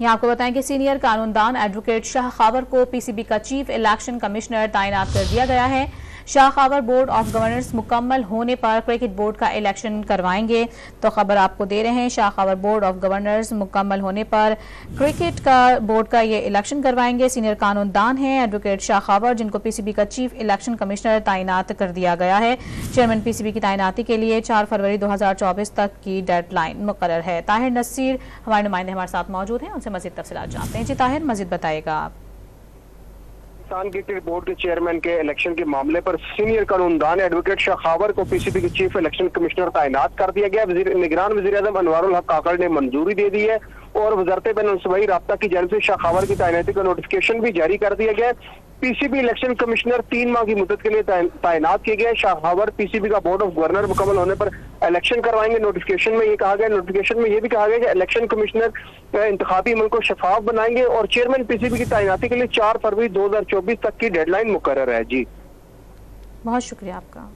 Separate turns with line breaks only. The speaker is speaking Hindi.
यहाँ आपको बताएं कि सीनियर कानूनदान एडवोकेट शाह खावर को पीसीबी का चीफ इलेक्शन कमिश्नर तैनात कर दिया गया है। Shah Khawar board of governors मुकम्मल होने पर क्रिकेट बोर्ड का इलेक्शन करवाएंगे। तो खबर आपको दे रहे हैं, Shah Khawar board of governors मुकम्मल होने पर क्रिकेट का बोर्ड का ये इलेक्शन करवाएंगे। सीनियर कानूनदान हैं एडवोकेट शाह खावर, जिनको पीसीबी का चीफ इलेक्शन कमिश्नर तैनात कर दिया गया है। चेयरमैन पीसीबी की तैनाती के लिए 4 फरवरी 2024 तक की डेडलाइन मुकर्रर है। ताहिर नसीर हमारे नुमाइंदे हमारे साथ मौजूद हैं, उनसे मजीद तफसीलात जानते हैं। जी ताहिर, मजीद बताएगा आप।
पाकिस्तान क्रिकेट बोर्ड के चेयरमैन के इलेक्शन के मामले पर सीनियर कानूनदान एडवोकेट शाह खावर को पीसीबी के चीफ इलेक्शन कमिश्नर तैनात कर दिया गया। निगरान वज़ीर आज़म अनवारुल हक काकड़ ने मंजूरी दे दी है और वज़ारत बैनुल-सूबाई राब्ता की जानिब से शाह खावर की तैनाती का नोटिफिकेशन भी जारी कर दिया गया है। पीसीबी इलेक्शन कमिश्नर 3 माह की मुद्दत के लिए तैनात किए गए। शाह खावर पीसीबी का बोर्ड ऑफ गवर्नर मुकम्मल होने पर इलेक्शन करवाएंगे। नोटिफिकेशन में ये कहा गया कि इलेक्शन कमिश्नर इंतखाबी अमल को शफाफ बनाएंगे और चेयरमैन पीसीबी की तैनाती के लिए 4 फरवरी 2024 तक की डेडलाइन मुकर्रर है। जी
बहुत शुक्रिया आपका।